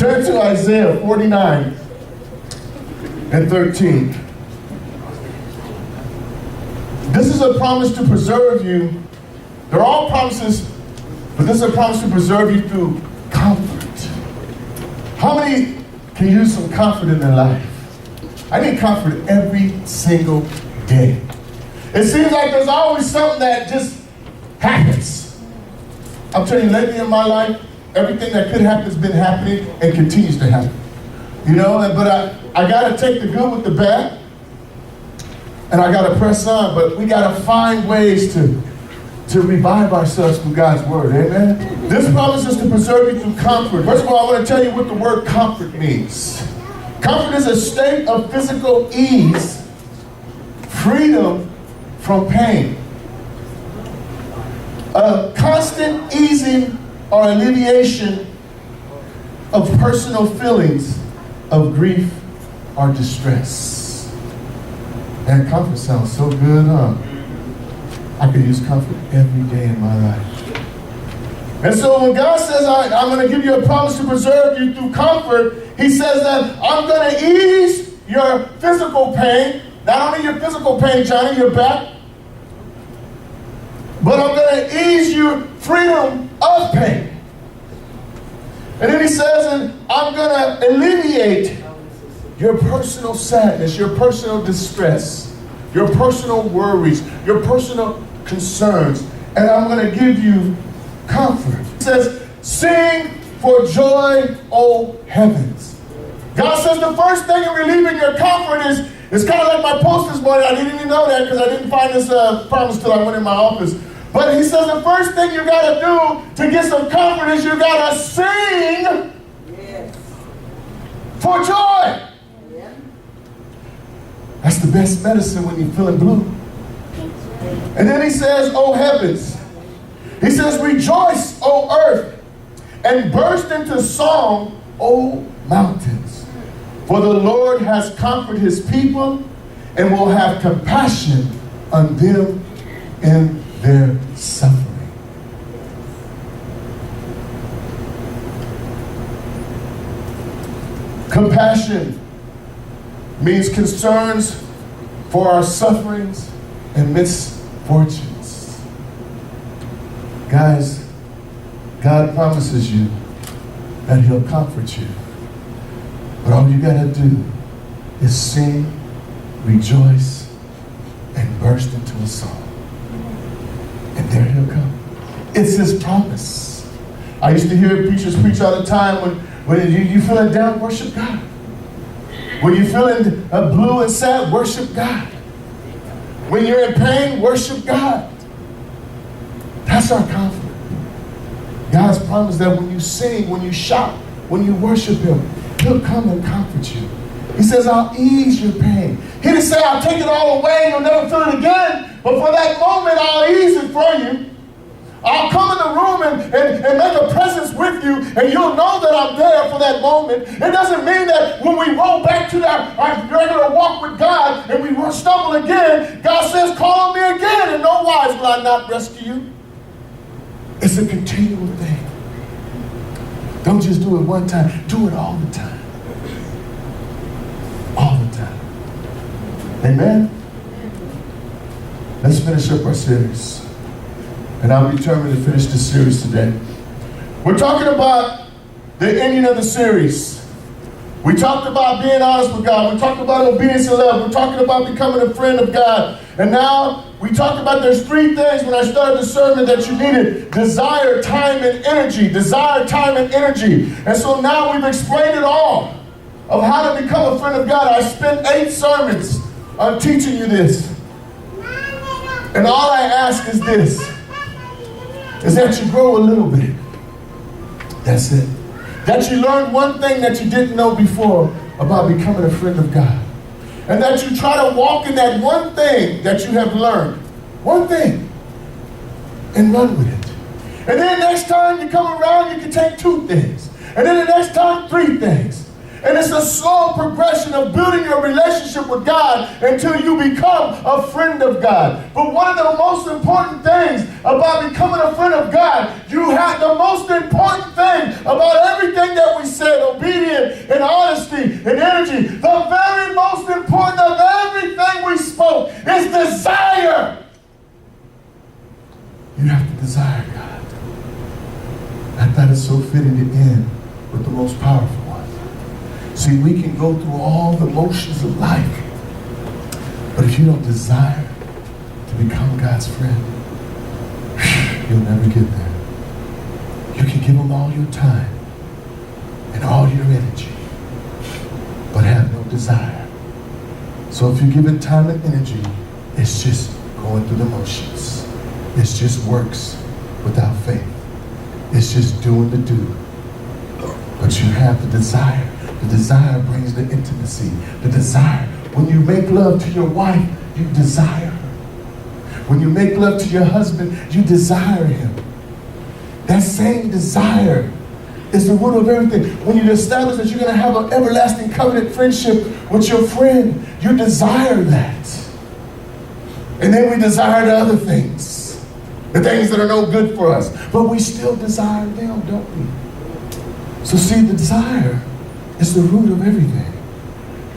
Turn to Isaiah 49 and 13. This is a promise to preserve you. They're all promises, but this is a promise to preserve you through comfort. How many can use some comfort in their life? I need comfort every single day. It seems like there's always something that just happens. I'm telling you, lately in my life, everything that could happen has been happening and continues to happen. You know, but I got to take the good with the bad, and I got to press on, but we got to find ways to revive ourselves through God's word, amen? This promise is to preserve you through comfort. First of all, I want to tell you what the word comfort means. Comfort is a state of physical ease, freedom from pain. A constant easing or alleviation of personal feelings of grief or distress. And comfort sounds so good, huh? I could use comfort every day in my life. And so when God says, I'm going to give you a promise to preserve you through comfort, he says that I'm going to ease your physical pain, not only your physical pain, Johnny, your back, but I'm going to ease you freedom of pain. And then he says, and I'm going to alleviate your personal sadness, your personal distress, your personal worries, your personal concerns, and I'm going to give you comfort. He says, sing for joy, O heavens. God says the first thing in relieving your comfort is kind of like my post this morning. I didn't even know that because I didn't find this promise till I went in my office. But he says the first thing you got to do to get some comfort is you got to sing for joy. That's the best medicine when you're feeling blue. And then he says, O heavens. He says, rejoice, O earth, and burst into song, O mountains. For the Lord has comforted his people and will have compassion on them in their suffering. Compassion means concerns for our sufferings and misfortunes. Guys, God promises you that he'll comfort you. But all you gotta do is sing, rejoice, and burst into a song. And there he'll come. It's his promise. I used to hear preachers preach all the time when you feeling down, worship God. When you're feeling blue and sad, worship God. When you're in pain, worship God. That's our comfort. God's promise that when you sing, when you shout, when you worship him, he'll come and comfort you. He says, I'll ease your pain. He didn't say, I'll take it all away and you'll never feel it again. But for that moment, I'll ease it for you. I'll come in the room and make a presence with you, and you'll know that I'm there for that moment. It doesn't mean that when we roll back to our regular walk with God and we stumble again, God says, call on me again, and no wise will I not rescue you. It's a continual thing. Don't just do it one time. Do it all the time. All the time. Amen? Let's finish up our series. And I'm determined to finish this series today. We're talking about the ending of the series. We talked about being honest with God. We talked about obedience and love. We're talking about becoming a friend of God. And now we talked about there's three things when I started the sermon that you needed. Desire, time, and energy. Desire, time, and energy. And so now we've explained it all of how to become a friend of God. I spent 8 sermons on teaching you this. And all I ask is this, is that you grow a little bit. That's it. That you learn one thing that you didn't know before about becoming a friend of God. And that you try to walk in that one thing that you have learned. One thing. And run with it. And then next time you come around, you can take 2 things. And then the next time, 3 things. And it's a slow progression of building your relationship with God until you become a friend of God. But one of the most important things about becoming a friend of God, you have the most important thing about everything that we said, obedience and honesty and energy, the very most important of everything we spoke is desire. You have to desire God. I thought it's so fitting to end with the most powerful one. See, we can go through all the motions of life, but if you don't desire to become God's friend, you'll never get there. You can give him all your time and all your energy, but have no desire. So if you give it time and energy, it's just going through the motions. It's just works without faith. It's just doing the do. But you have the desire. The desire brings the intimacy. The desire. When you make love to your wife, you desire her. When you make love to your husband, you desire him. That same desire is the root of everything. When you establish that you're going to have an everlasting covenant friendship with your friend, you desire that. And then we desire the other things. The things that are no good for us. But we still desire them, don't we? So see, the desire is the root of everything.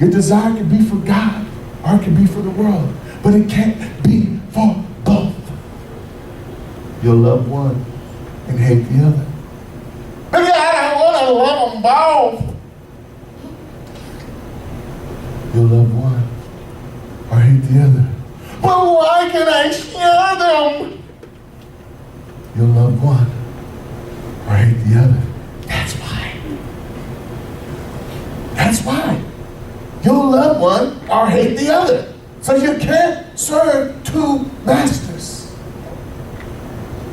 Your desire can be for God or it can be for the world. But it can't be for both. You'll love one and hate the other. Maybe I don't want to love them both. You'll love one or hate the other. But why can I share them? You'll love one or hate the other. That's why. That's why. You'll love one or hate the other. So you can't serve two masters.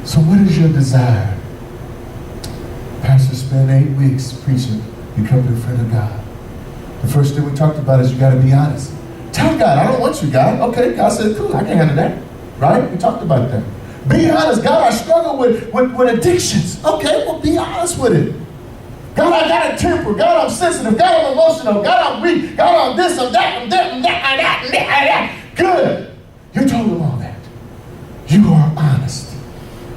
So what is your desire? Pastor spent 8 weeks preaching, becoming a friend of God. The first thing we talked about is you got to be honest. Tell God, I don't want you, God. Okay, God said, cool, I can handle that. Right? We talked about that. Be honest. God, I struggle with addictions. Okay, well, be honest with it. God, I got a temper. God, I'm sensitive. God, I'm emotional. God, I'm weak. God, I'm this, I'm that, I'm that, I'm that, I'm that, I'm that, I'm that. Good. You told him all that. You are honest.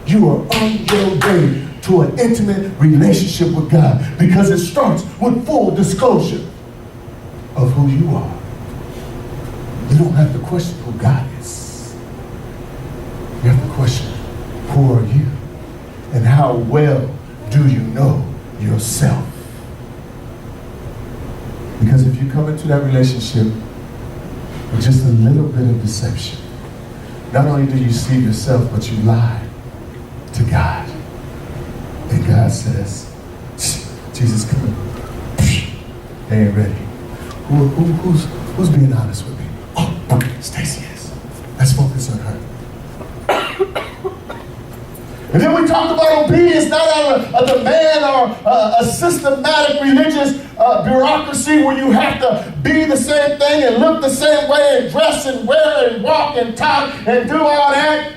You are on your way to an intimate relationship with God because it starts with full disclosure of who you are. You don't have to question who God is. You have to question, who are you? And how well do you know yourself? Because if you come into that relationship with just a little bit of deception, not only do you see yourself, but you lie to God. And God says, Jesus, come on. They ain't ready. Who's being honest with me? Oh, Stacy is. Let's focus on her. And then we talked about obedience, not out of a demand or a systematic religious bureaucracy where you have to be the same thing and look the same way and dress and wear and walk and talk and do all that.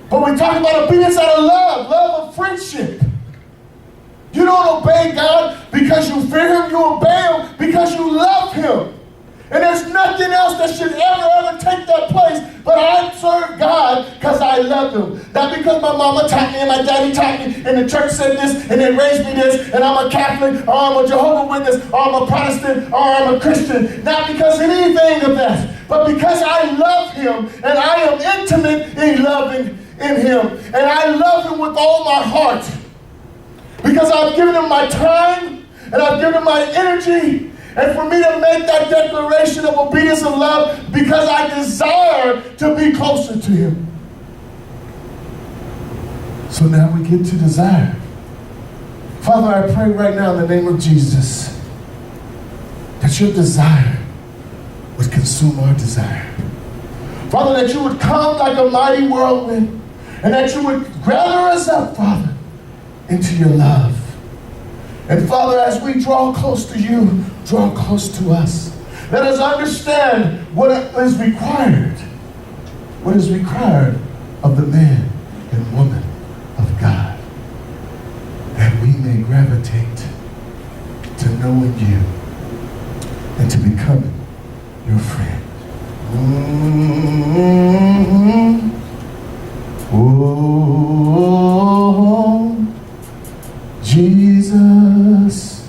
But we talked about obedience out of love of friendship. You don't obey God because you fear him. You obey him because you love him. And there's nothing else that should ever take that place. But I serve God because I love him. Not because my mama taught me and my daddy taught me and the church said this and they raised me this and I'm a Catholic or I'm a Jehovah's Witness or I'm a Protestant or I'm a Christian. Not because of anything of that. But because I love him and I am intimate in loving in him. And I love him with all my heart. Because I've given him my time and I've given him my energy. And for me to make that declaration of obedience and love because I desire to be closer to him. So now we get to desire. Father, I pray right now in the name of Jesus that your desire would consume our desire. Father, that you would come like a mighty whirlwind and that you would gather us up, Father, into your love. And Father, as we draw close to you, draw close to us. Let us understand what is required. What is required of the man and woman of God. That we may gravitate to knowing you into becoming your friend. Oh, Jesus,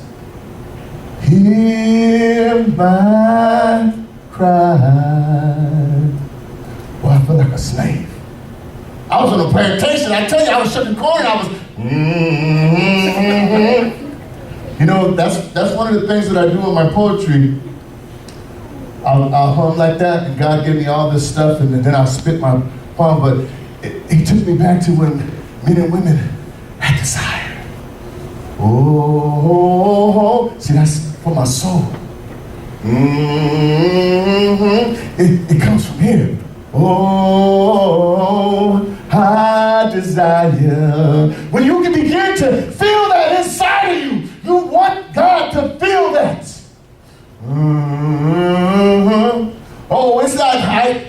hear my cry. Boy, I feel like a slave. I was on a plantation. I tell you, I was shucking corn. I was, You know, that's one of the things that I do in my poetry. I'll hum like that, and God gave me all this stuff, and then I'll spit my poem. But it took me back to when men and women had desire. Oh, see, that's for my soul. It comes from here. Oh, I desire. When you can begin to feel that inside of you, you want God to feel that. Oh, it's not hype.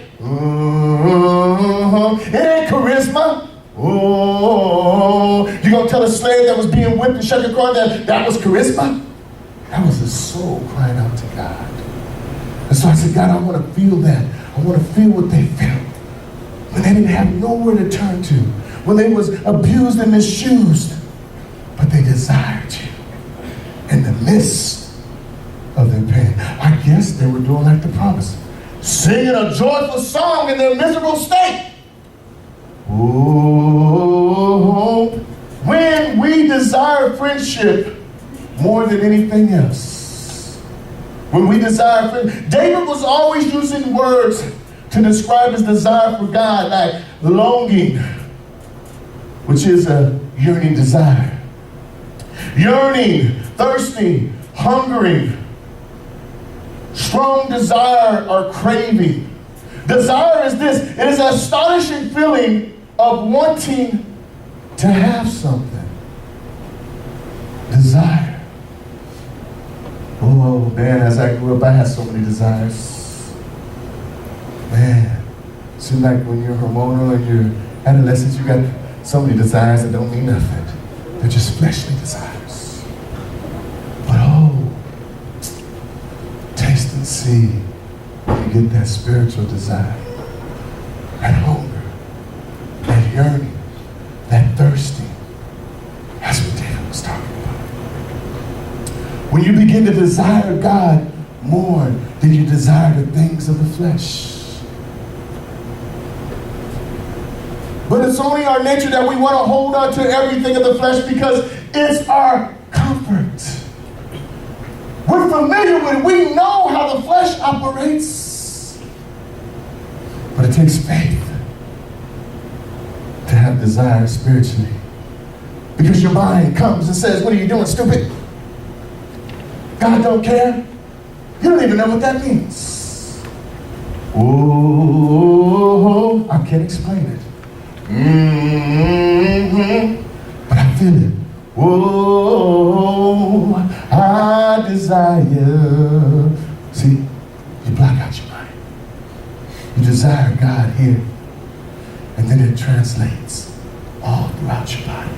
It ain't charisma. Oh, you gonna tell a slave that was being whipped and shucking corn that was charisma? That was a soul crying out to God. And so I said, God, I want to feel that. I want to feel what they felt when they didn't have nowhere to turn to, when they was abused and misused, but they desired you in the midst of their pain. I guess they were doing like the promise, singing a joyful song in their miserable state. Oh, when we desire friendship more than anything else, when we desire friendship, David was always using words to describe his desire for God, like longing, which is a yearning desire. Yearning, thirsting, hungering, strong desire or craving. Desire is this: it is an astonishing feeling of wanting to have something. Desire. Oh man, as I grew up, I had so many desires. Man, it seems like when you're hormonal and you're adolescent, you got so many desires that don't mean nothing. They're just fleshly desires. But oh, taste and see when you get that spiritual desire, that hunger, that yearning, that thirsting. That's what David was talking about. When you begin to desire God more than you desire the things of the flesh. But it's only our nature that we want to hold on to everything of the flesh because it's our comfort. We're familiar with it. We know how the flesh operates. But it takes faith to have desire spiritually. Because your mind comes and says, what are you doing, stupid? God don't care. You don't even know what that means. Oh, I can't explain it. But I feel it. Oh, I desire. See, you block out your mind. You desire God here, and then it translates all throughout your body.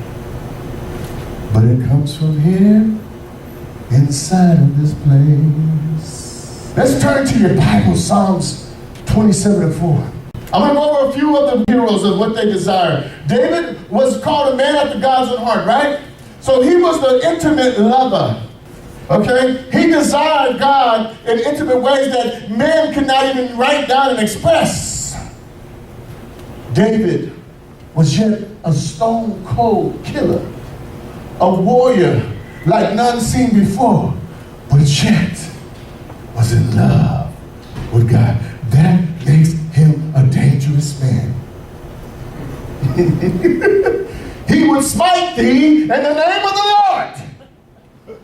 But it comes from here, inside of this place. Let's turn to your Bible, Psalms 27:4. I'm going to go over a few of the heroes of what they desire. David was called a man after God's own heart, right? So he was the intimate lover, okay? He desired God in intimate ways that man could not even write down and express. David was yet a stone-cold killer, a warrior like none seen before, but yet was in love with God. That makes him a dangerous man. He would smite thee in the name of the Lord.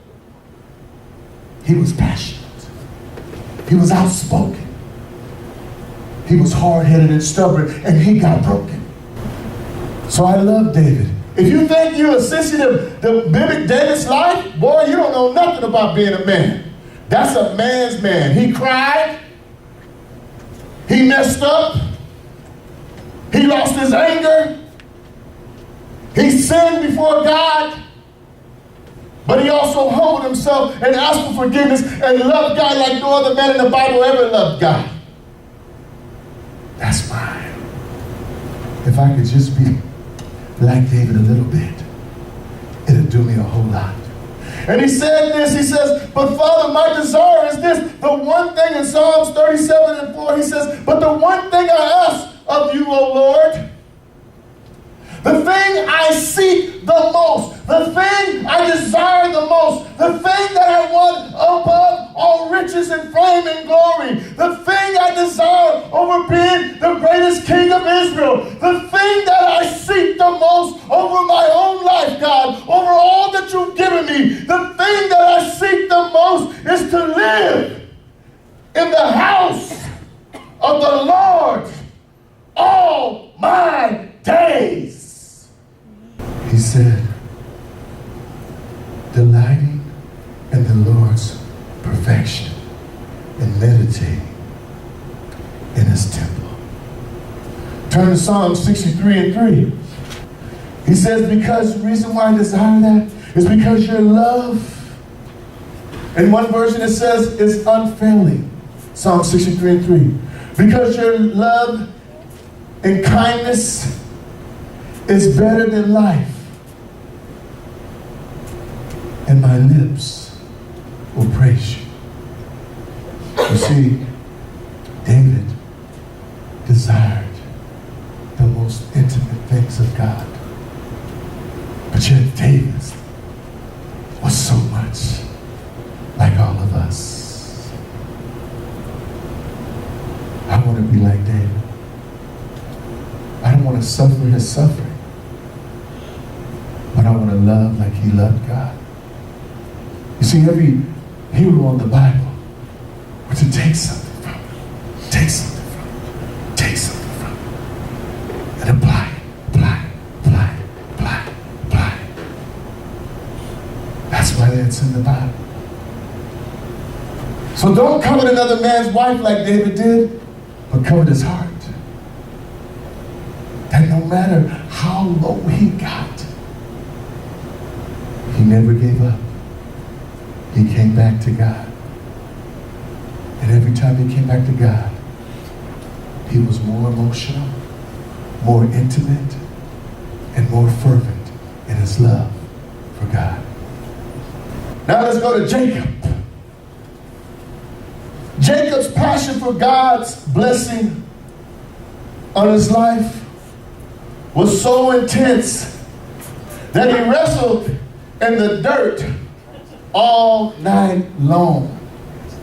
He was passionate. He was outspoken. He was hard-headed and stubborn, and he got broken. So I love David. If you think you're a sissy to mimic David's life, boy, you don't know nothing about being a man. That's a man's man. He cried. He messed up. He lost his anger. He sinned before God. But he also humbled himself and asked for forgiveness and loved God like no other man in the Bible ever loved God. That's mine. If I could just be like David a little bit, it'll do me a whole lot. And he said this, he says, but Father, my desire is this. The one thing in Psalms 37:4, he says, but the one thing I ask of you, O Lord, the thing I seek the most, the thing I desire the most, the thing that I want above all riches and fame and glory, the thing I desire over being the greatest king of Israel, the thing that I seek the most over my own life, God, over all that you've given me, the thing that I seek the most is to live in the house of the Lord all my days. He said, delighting in the Lord's perfection and meditating in his temple. Turn to Psalm 63:3. He says, because the reason why I desire that is because your love, in one version it says, is unfailing. Psalm 63:3. Because your love and kindness is better than life. And my lips will praise you. You see, David desired the most intimate things of God. But yet David was so much like all of us. I want to be like David. I don't want to suffer his suffering, but I want to love like he loved God. You see, every hero in the Bible was to take something from it, take something from it, take something from it, and apply it, apply it, apply it, apply it, apply it. That's why it's in the Bible. So don't covet another man's wife like David did, but covet his heart. That no matter how low he got, he never gave up. He came back to God. And every time he came back to God, he was more emotional, more intimate, and more fervent in his love for God. Now let's go to Jacob. Jacob's passion for God's blessing on his life was so intense that he wrestled in the dirt all night long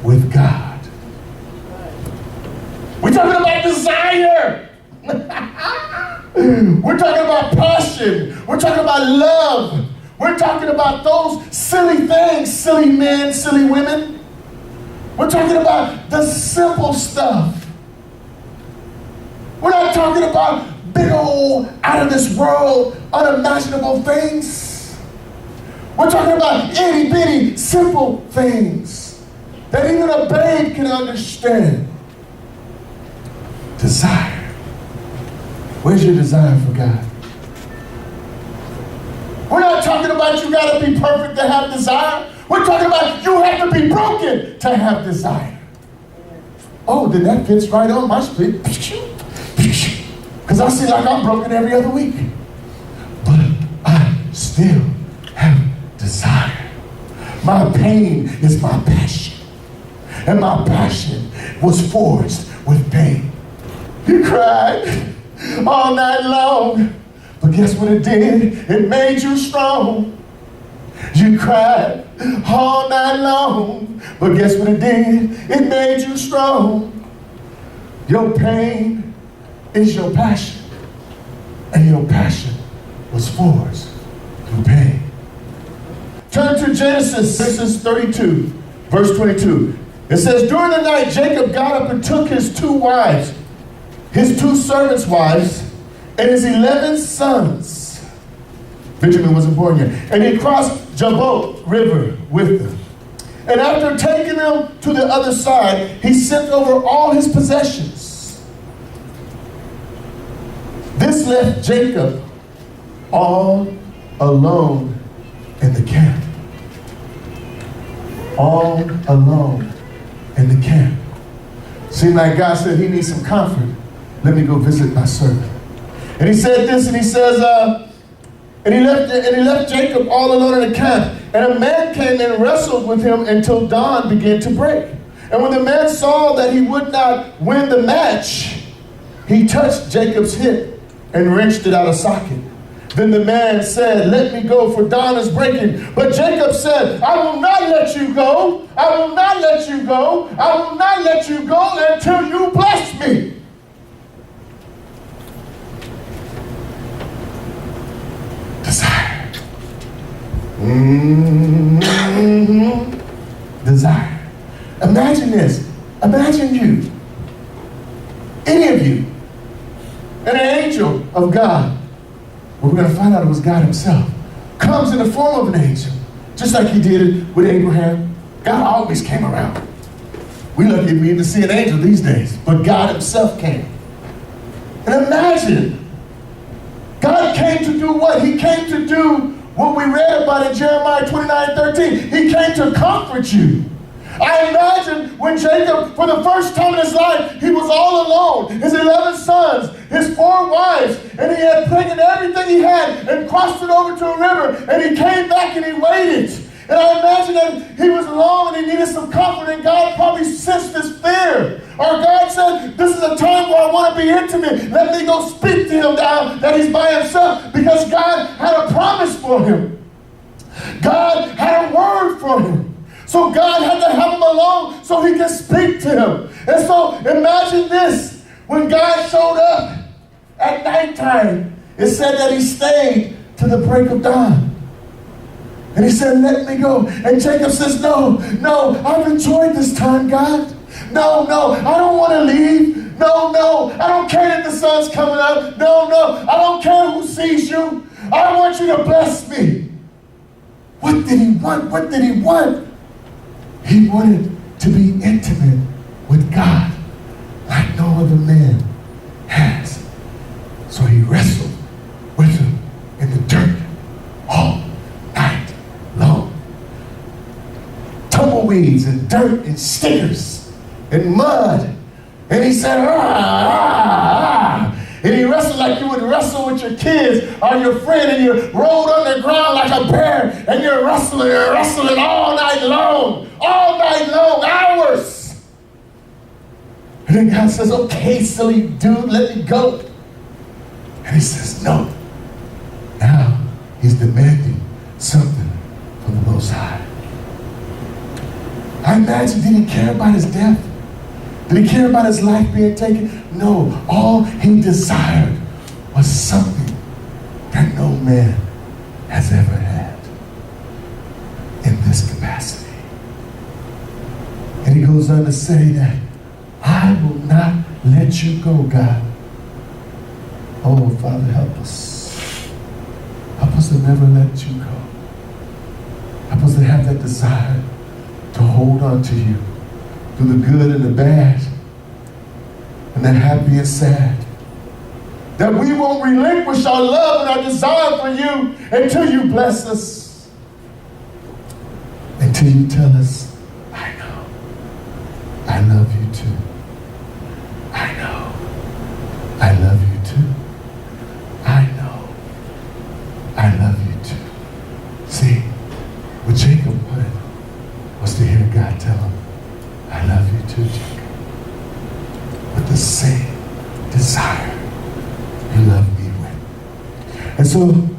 with God. We're talking about desire. We're talking about passion. We're talking about love. We're talking about those silly things, silly men, silly women. We're talking about the simple stuff. We're not talking about big old, out of this world, unimaginable things. We're talking about itty bitty, simple things that even a babe can understand. Desire. Where's your desire for God? We're not talking about you got to be perfect to have desire. We're talking about you have to be broken to have desire. Oh, then that fits right on my street. Because I see like I'm broken every other week. But I still have desire. My pain is my passion. And my passion was forged with pain. You cried all night long. But guess what it did? It made you strong. You cried all night long. But guess what it did? It made you strong. Your pain is your passion. And your passion was forged through pain. Turn to Genesis 32, verse 22. It says, during the night, Jacob got up and took his 2 wives, his 2 servants' wives, and his 11 sons. Benjamin wasn't born yet. And he crossed Jabbok River with them. And after taking them to the other side, he sent over all his possessions. This left Jacob all alone in the camp. all alone in the camp. Seemed like God said he needs some comfort. Let me go visit my servant. And he said this, and he says, and he left Jacob all alone in the camp. And a man came and wrestled with him until dawn began to break. And when the man saw that he would not win the match, he touched Jacob's hip and wrenched it out of socket. Then the man said, let me go, for dawn is breaking. But Jacob said, I will not let you go. I will not let you go. I will not let you go until you bless me. Desire. Desire. Imagine this. Imagine you, any of you, and an angel of God, well, we're going to find out it was God himself, comes in the form of an angel, just like he did it with Abraham. God always came around. We lucky if we even see an angel these days, but God himself came. And imagine, God came to do what? He came to do what we read about in Jeremiah 29:13. He came to comfort you. I imagine when Jacob, for the first time in his life, he was all alone. His 11 sons, his 4 wives, and he had taken everything he had and crossed it over to a river, and he came back and he waited. And I imagine that he was alone and he needed some comfort, and God probably sensed his fear. Or God said, this is a time where I want to be intimate. Let me go speak to him now that he's by himself, because God had a promise for him. God had a word for him. So God had to have him alone so he could speak to him. And so imagine this. When God showed up at nighttime, it said that he stayed to the break of dawn. And he said, let me go. And Jacob says, no, I've enjoyed this time, God. No, I don't want to leave. No, I don't care that the sun's coming up. No, I don't care who sees you. I want you to bless me. What did he want? What did he want? He wanted to be intimate with God like no other man has. So he wrestled with him in the dirt all night long. Tumbleweeds and dirt and stickers and mud. And he said, And he wrestled like you would wrestle with your kids or your friend, and you rolled on the ground like a bear, and you're wrestling all night long, hours. And then God says, okay, silly dude, let me go. And he says, no. Now he's demanding something from the Most High. I imagine, did he care about his death? Did he care about his life being taken? No. All he desired was something that no man has ever had in this capacity. And he goes on to say that, I will not let you go, God. Oh, Father, help us. Help us to never let you go. Help us to have that desire to hold on to you through the good and the bad, and the happy and sad. That we won't relinquish our love and our desire for you until you bless us. Until you tell us, I know. I love you too. I know. I love you too. I know. I love you too. See, what Jacob wanted was to hear God tell him, I love you too, Jacob. With the same desire you love me with. And so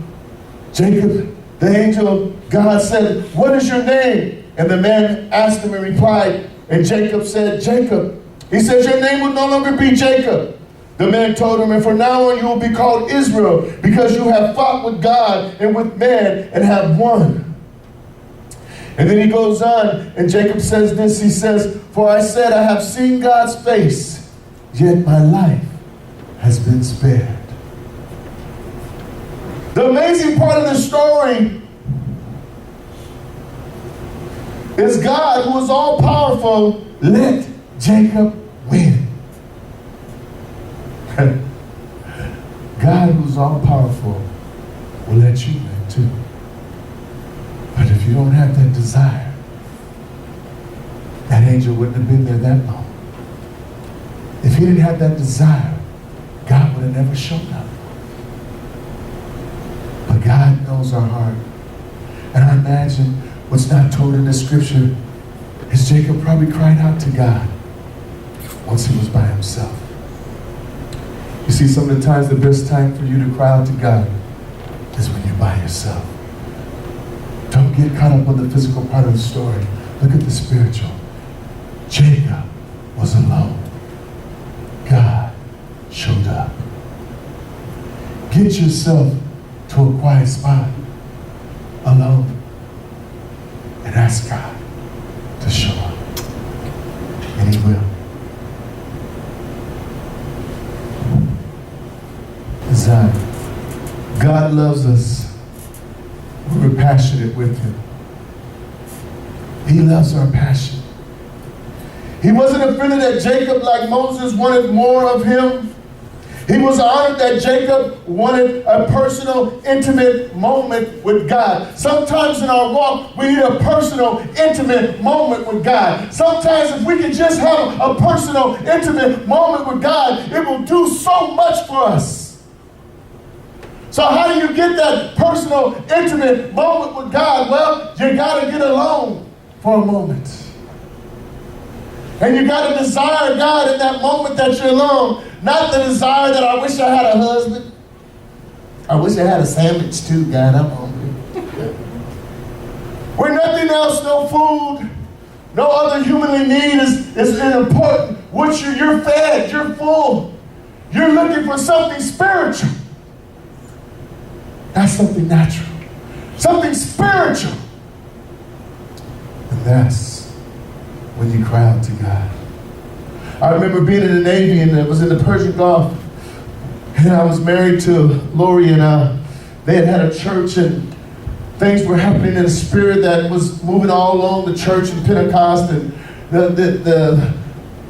Jacob, the angel of God, said, what is your name? And the man asked him and replied, and Jacob said, Jacob. He said, your name will no longer be Jacob. The man told him, and from now on you will be called Israel, because you have fought with God and with man and have won. And then he goes on, and Jacob says this, he says, for I said, I have seen God's face, yet my life has been spared. The amazing part of the story is God, who is all powerful, let Jacob win. God, who's all powerful, will let you win too. But if you don't have that desire, that angel wouldn't have been there that long. If he didn't have that desire, God would have never shown up. But God knows our heart. And I imagine what's not told in the scripture is Jacob probably cried out to God once he was by himself. You see, some of the times the best time for you to cry out to God is when you're by yourself. Don't get caught up on the physical part of the story. Look at the spiritual. Jacob was alone. God showed up. Get yourself to a quiet spot, alone, and ask God to show up. And he will. Desire. God loves us. We're passionate with him. He loves our passion. He wasn't offended that Jacob, like Moses, wanted more of him. He was honored that Jacob wanted a personal, intimate moment with God. Sometimes in our walk, we need a personal, intimate moment with God. Sometimes if we can just have a personal, intimate moment with God, it will do so much for us. So how do you get that personal, intimate moment with God? Well, you got to get alone for a moment. And you got to desire God in that moment that you're alone. Not the desire that I wish I had a husband. I wish I had a sandwich too, God, I'm hungry. Where nothing else, no food, no other humanly need is important. You're fed, you're full. You're looking for something spiritual. Not something natural. Something spiritual. And that's when you cry out to God. I remember being in the Navy, and it was in the Persian Gulf, and I was married to Lori, and they had a church, and things were happening in the spirit that was moving all along the church in Pentecost, and the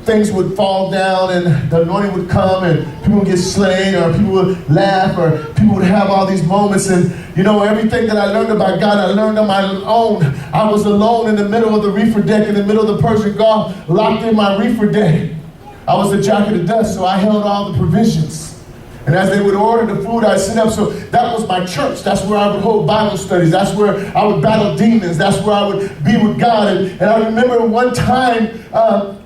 things would fall down, and the anointing would come, and people would get slain, or people would laugh, or people would have all these moments. And you know, everything that I learned about God, I learned on my own. I was alone in the middle of the reefer deck, in the middle of the Persian Gulf, locked in my reefer deck. I was a jack of the dust, so I held all the provisions. And as they would order the food, I'd sit up. So that was my church. That's where I would hold Bible studies. That's where I would battle demons. That's where I would be with God. And I remember one time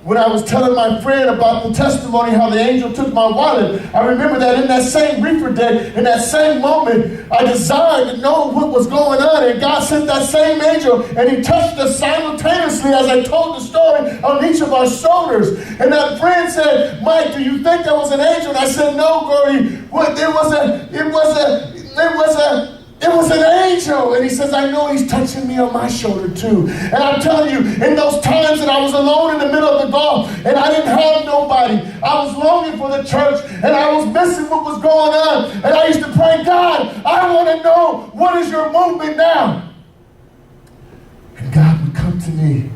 when I was telling my friend about the testimony, how the angel took my wallet. I remember that in that same reefer deck, in that same moment, I desired to know what was going on. And God sent that same angel, and he touched us simultaneously as I told the story on each of our shoulders. And that friend said, Mike, do you think that was an angel? And I said, no, Gory. It was an angel. And he says, I know he's touching me on my shoulder too. And I'm telling you, in those times that I was alone in the middle of the Gulf, and I didn't have nobody, I was longing for the church, and I was missing what was going on. And I used to pray, God, I want to know, what is your movement now? And God would come to me.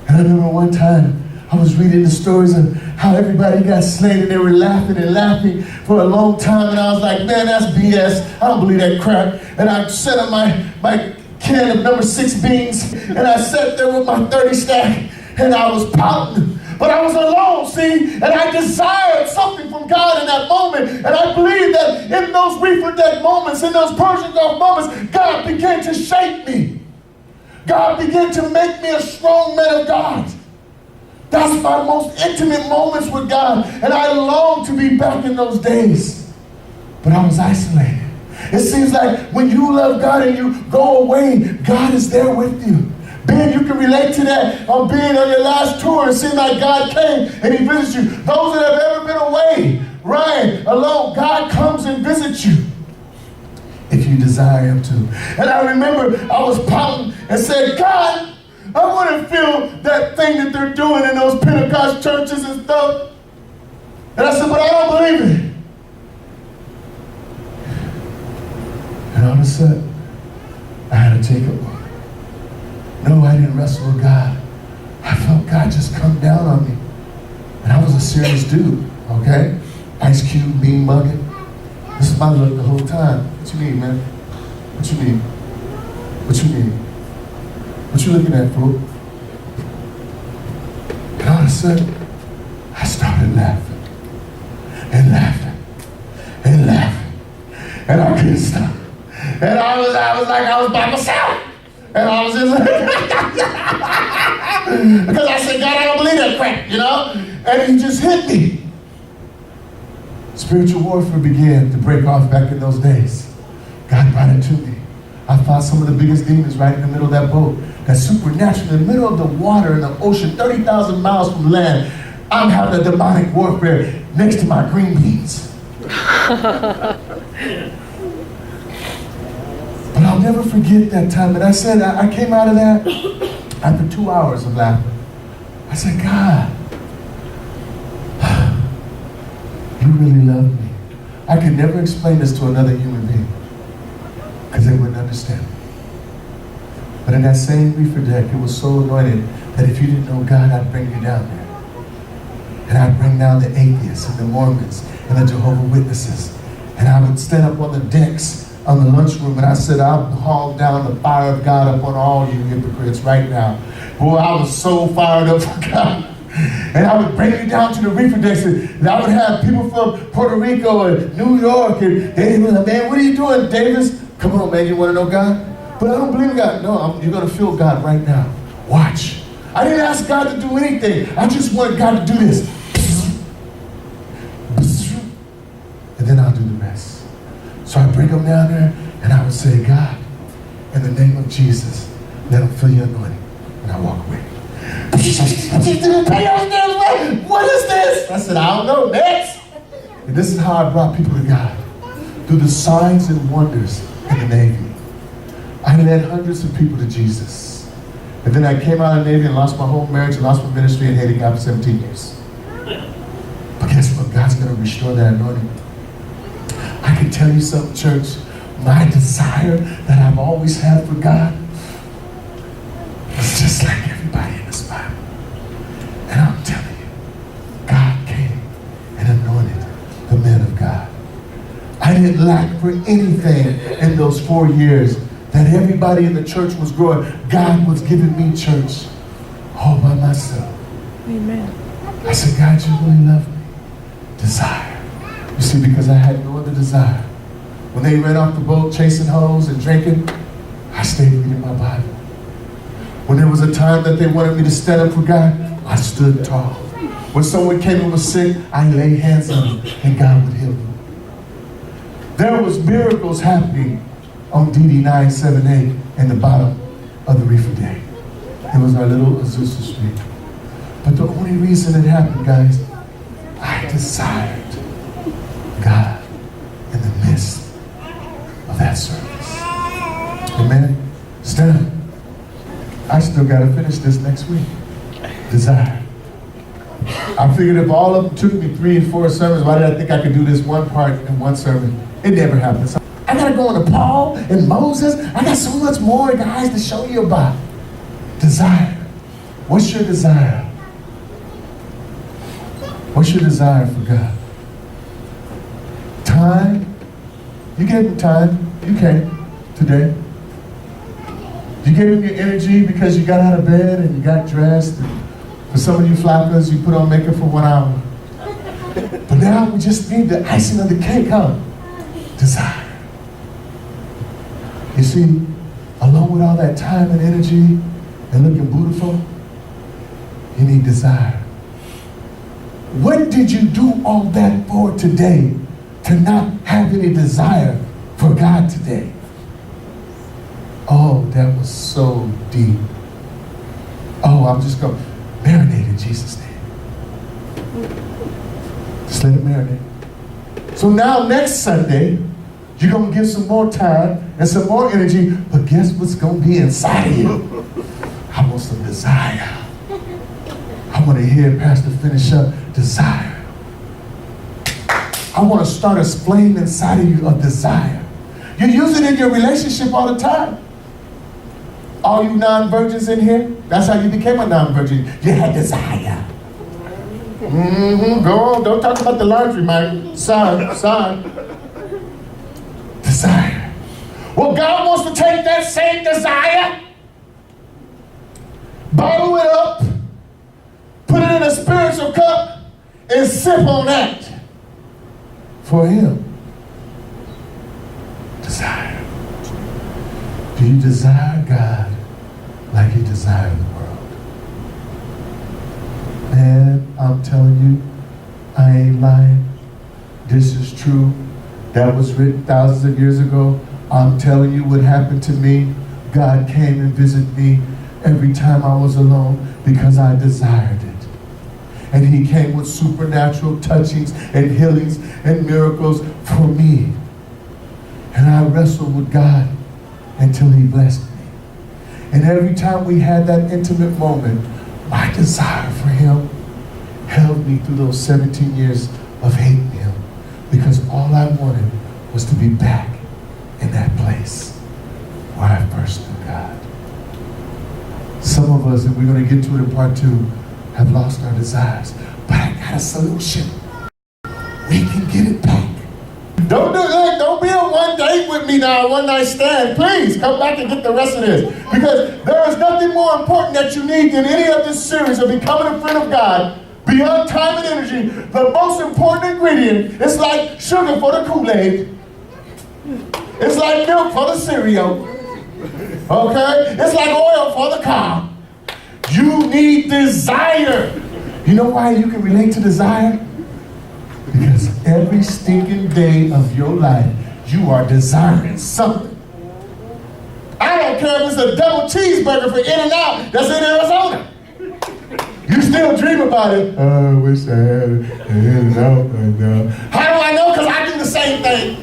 And I remember one time, I was reading the stories of how everybody got slain, and they were laughing and laughing for a long time. And I was like, man, that's BS. I don't believe that crap. And I set up my can of number 6 beans, and I sat there with my 30 stack, and I was pouting. But I was alone, see, and I desired something from God in that moment. And I believe that in those reefer deck moments, in those Persian Gulf moments, God began to shape me. God began to make me a strong man of God. That's my most intimate moments with God. And I long to be back in those days. But I was isolated. It seems like when you love God and you go away, God is there with you. Ben, you can relate to that on being on your last tour. It seemed like God came and he visits you. Those that have ever been away, Ryan, alone, God comes and visits you if you desire him to. And I remember I was pouting and said, God, I want to feel that thing that they're doing in those Pentecost churches and stuff. And I said, but I don't believe it. And all of a sudden, I had to take a walk. No, I didn't wrestle with God. I felt God just come down on me. And I was a serious dude, okay? Ice Cube, mean mugging. This is my look the whole time. What you need, man? What you need? What you need? What you looking at, fool? of a sudden, I started laughing and laughing and laughing. And I couldn't stop. And I was like I was by myself. And I was just like, because I said, God, I don't believe that crap, you know? And he just hit me. Spiritual warfare began to break off back in those days. God brought it to me. I fought some of the biggest demons right in the middle of that boat. That's supernatural, in the middle of the water in the ocean, 30,000 miles from land. I'm having a demonic warfare next to my green beans. But I'll never forget that time. And I said, I came out of that after 2 hours of laughing. I said, God, you really love me. I could never explain this to another human being because they wouldn't understand me. But in that same reefer deck, it was so anointed that if you didn't know God, I'd bring you down there. And I'd bring down the atheists and the Mormons and the Jehovah's Witnesses. And I would stand up on the decks on the lunchroom, and I said, I'll haul down the fire of God upon all you hypocrites right now. Boy, I was so fired up for God. And I would bring you down to the reefer decks, and I would have people from Puerto Rico and New York, and they'd be like, man, what are you doing, Davis? Come on, man, you want to know God? But I don't believe God. No, you're going to feel God right now. Watch. I didn't ask God to do anything. I just wanted God to do this. And then I'll do the rest. So I bring them down there, and I would say, God, in the name of Jesus, let them feel your anointing. And I walk away. What is this? I said, I don't know. Next. And this is how I brought people to God. Through the signs and wonders in the Navy. I led hundreds of people to Jesus. And then I came out of the Navy and lost my whole marriage and lost my ministry and hated God for 17 years. But guess what? God's going to restore that anointing. I can tell you something, church. My desire that I've always had for God was just like everybody in this Bible. And I'm telling you, God came and anointed the men of God. I didn't lack for anything in those 4 years that everybody in the church was growing. God was giving me church all by myself. Amen. I said, God, you really love me. Desire. You see, because I had no other desire. When they ran off the boat chasing hoes and drinking, I stayed reading my Bible. When there was a time that they wanted me to stand up for God, I stood tall. When someone came and was sick, I laid hands on them and God would heal them. There was miracles happening on DD 978 in the bottom of the reefer deck. It was our little Azusa Street. But the only reason it happened, guys, I desired God in the midst of that service. Amen. Stand up. I still got to finish this next week. Desire. I figured if all of them took me 3 and 4 sermons, why did I think I could do this one part in one sermon? It never happens. I got to go into Paul and Moses. I got so much more, guys, to show you about. Desire. What's your desire? What's your desire for God? Time. You gave him time. You came today. You gave him your energy because you got out of bed and you got dressed. And for some of you flappers, you put on makeup for 1 hour. But now we just need the icing on the cake, huh? Desire. You see, along with all that time and energy and looking beautiful, you need desire. What did you do all that for today to not have any desire for God today? Oh, that was so deep. Oh, I'm just going to marinate in Jesus' name. Just let it marinate. So now next Sunday, you're going to give some more time and some more energy, but guess what's going to be inside of you? I want some desire. I want to hear Pastor finish up desire. I want to start a flame inside of you of desire. You use it in your relationship all the time. All you non-virgins in here, that's how you became a non-virgin. You had desire. Go on, don't talk about the laundry, man. Sorry. Desire. Well, God wants to take that same desire, bottle it up, put it in a and sip on that for him. Desire. Do you desire God like you desire the world? Man, I'm telling you, I ain't lying. This is true. That was written thousands of years ago. I'm telling you what happened to me. God came and visited me every time I was alone because I desired it. And he came with supernatural touchings and healings and miracles for me. And I wrestled with God until he blessed me. And every time we had that intimate moment, my desire for him held me through those 17 years of hating him, because all I wanted was to be back in that place where I first knew God. Some of us, and we're going to get to it in part 2, have lost our desires. But I got a solution. We can get it back. Don't be on one date with me now, one night stand. Please come back and get the rest of this. Because there is nothing more important that you need than any of this series of becoming a friend of God. Beyond time and energy, the most important ingredient is like sugar for the Kool-Aid. It's like milk for the cereal. Okay? It's like oil for the car. You need desire. You know why you can relate to desire? Because every stinking day of your life, you are desiring something. I don't care if it's a double cheeseburger for In-N-Out that's in Arizona. You still dream about it. Oh, I wish I had it In-N-Out right now. How do I know? Because I do the same thing.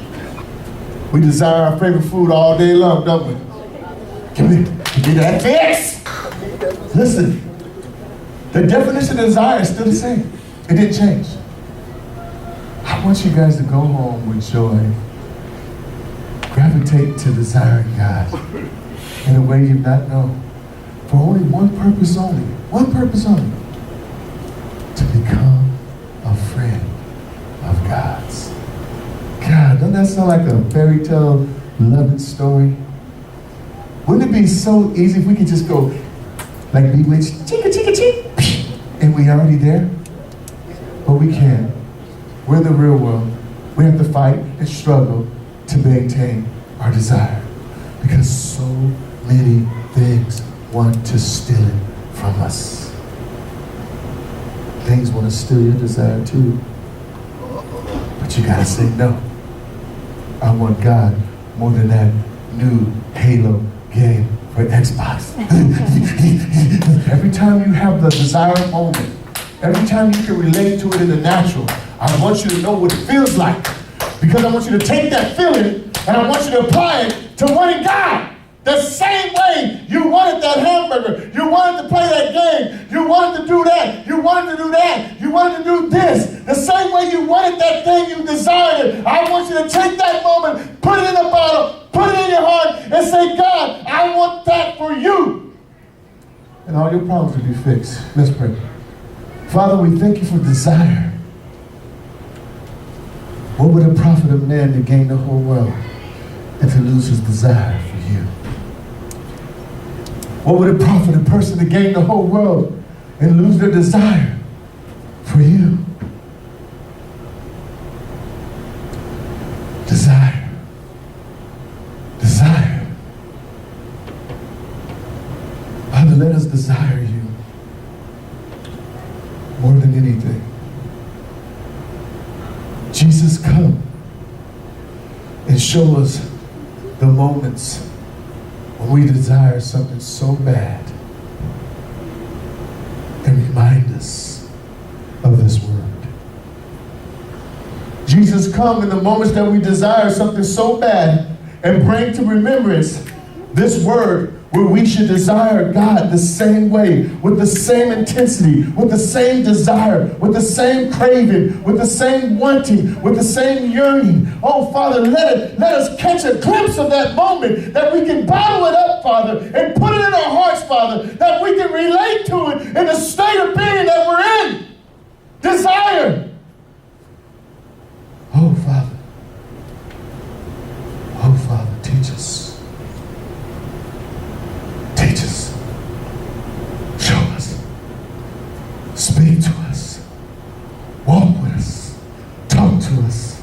We desire our favorite food all day long, don't we? Give me that fix. Listen, the definition of desire is still the same. It didn't change. I want you guys to go home with joy. Gravitate to desiring God in a way you've not known. For only one purpose only. One purpose only. To become a friend of God's. God, doesn't that sound like a fairy tale loving story? Wouldn't it be so easy if we could just go like Bewitched, chicka chicka chick, and we already there? But we can't. We're in the real world. We have to fight and struggle to maintain our desire. Because so many things want to steal it from us. Things want to steal your desire too. But you gotta say no. I want God more than that new Halo game for Xbox. Every time you have the desire moment, every time you can relate to it in the natural, I want you to know what it feels like. Because I want you to take that feeling and I want you to apply it to wanting God. The same way you wanted that hamburger, you wanted to play that game, you wanted to do that, you wanted to do that, you wanted to do this. The same way you wanted that thing, you desired it. I want you to take that moment, put it in a bottle, put it in your heart, and say, God, I want that for you. And all your problems will be fixed. Let's pray. Father, we thank you for desire. What would it profit a man to gain the whole world and to lose his desire for you? What would it profit a person to gain the whole world and lose their desire for you? Desire. Desire. Father, let us desire you more than anything. Jesus, come and show us the moments when we desire something so bad, and remind us of this word. Jesus, come in the moments that we desire something so bad and bring to remembrance this word where we should desire God the same way, with the same intensity, with the same desire, with the same craving, with the same wanting, with the same yearning. Oh, Father, let us catch a glimpse of that moment, that we can bottle it up, Father, and put it in our hearts, Father, that we can relate to it in the state of being that we're in. Desire. Oh, Father. Oh, Father, teach us. Teach us. Show us. Speak to us. Walk with us. Talk to us.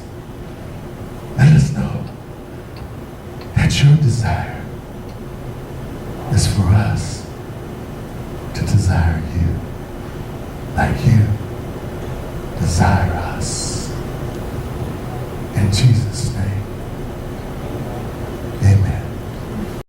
Let us know that your desire is for us to desire you like you desire us. In Jesus' name.